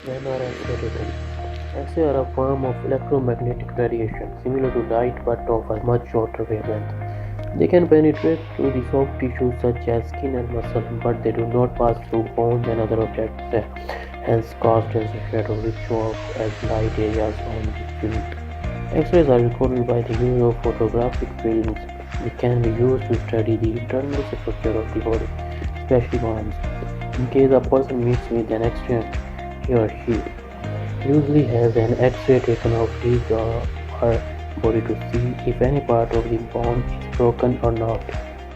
When are X-ray written? X-ray are a form of electromagnetic radiation similar to light but of a much shorter wavelength. They can penetrate through the soft tissues such as skin and muscle, but they do not pass through bones and other objects, hence cast as a shadow which show up as light areas on the film. X-rays are recorded by the use of photographic films. They can be used to study the internal structure of the body, especially bones. In case a person meets with an accident, he or she usually has an X-ray taken of his or her body to see if any part of the bone is broken or not.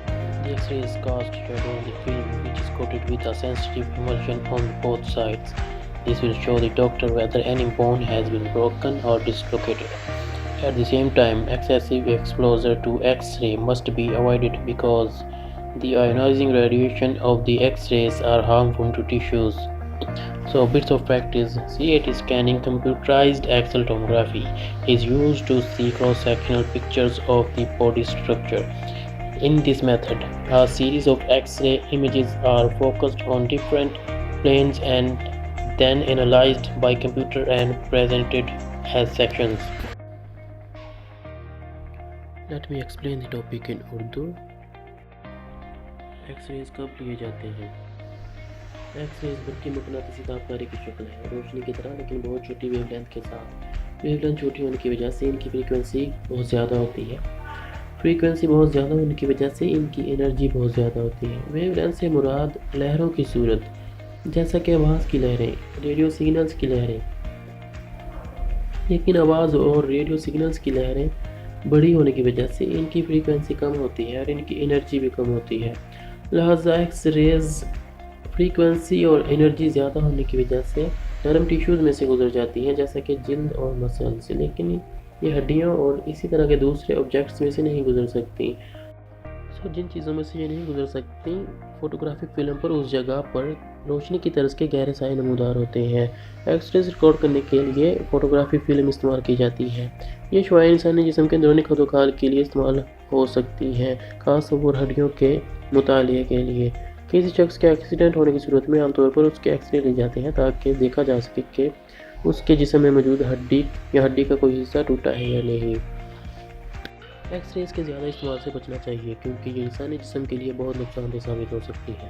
The X-ray is cast shadow on the film, which is coated with a sensitive emulsion on both sides. This will show the doctor whether any bone has been broken or dislocated. At the same time, excessive exposure to X-ray must be avoided because the ionizing radiation of the X-rays are harmful to tissues. So, bits of practice. CAT scanning, computerized axial tomography, is used to see cross-sectional pictures of the body structure. In this method, a series of X-ray images are focused on different planes and then analyzed by computer and presented as sections. Let me explain the topic in Urdu. X rays कब लिए जाते हैं? X-rays बल्कि मकनातीसी तापकारी की शक्ल है, रोशनी की तरह, लेकिन बहुत छोटी वेवलेंथ के साथ। वेवलेंथ छोटी होने की वजह से इनकी फ्रीक्वेंसी बहुत ज़्यादा होती है। फ्रीक्वेंसी बहुत ज़्यादा होने की वजह से इनकी एनर्जी बहुत ज़्यादा होती है। वेवलेंथ से मुराद लहरों की सूरत, जैसा कि आवाज़ की लहरें, रेडियो सिग्नल्स की लहरें। लेकिन आवाज़ और रेडियो सिग्नल्स की लहरें बड़ी होने की वजह से इनकी फ्रीक्वेंसी कम होती है और इनकी एनर्जी भी कम होती है। लिहाजा एक्स रेज फ्रीक्वेंसी और एनर्जी ज़्यादा होने की वजह से नरम टिश्यूज़ में से गुजर जाती हैं, जैसा कि जल्द और मसल्स, लेकिन ये हड्डियों और इसी तरह के दूसरे ऑब्जेक्ट्स में से नहीं गुजर सकती। जिन चीज़ों में से ये नहीं गुजर सकती, फोटोग्राफिक फिल्म पर उस जगह पर रोशनी की तरस के गहरे साए नमूदार होते हैं। एक्सरेज रिकॉर्ड करने के लिए फोटोग्राफिक फिल्म इस्तेमाल की जाती है। ये शुआएं इंसानी जिस्म के अंदरूनी खदोखाल के लिए इस्तेमाल हो सकती हैं, खासतौर हड्डियों के मुताले के लिए। किसी शख्स के एक्सीडेंट होने की सूरत में आमतौर पर उसके एक्सरे लिए जाते हैं ताकि देखा जा सके कि उसके जिस्म में मौजूद हड्डी या हड्डी का कोई हिस्सा टूटा है या नहीं। एक्सरेज के ज़्यादा इस्तेमाल से बचना चाहिए क्योंकि ये इंसानी जिस्म के लिए बहुत नुकसानदेह साबित हो सकती है।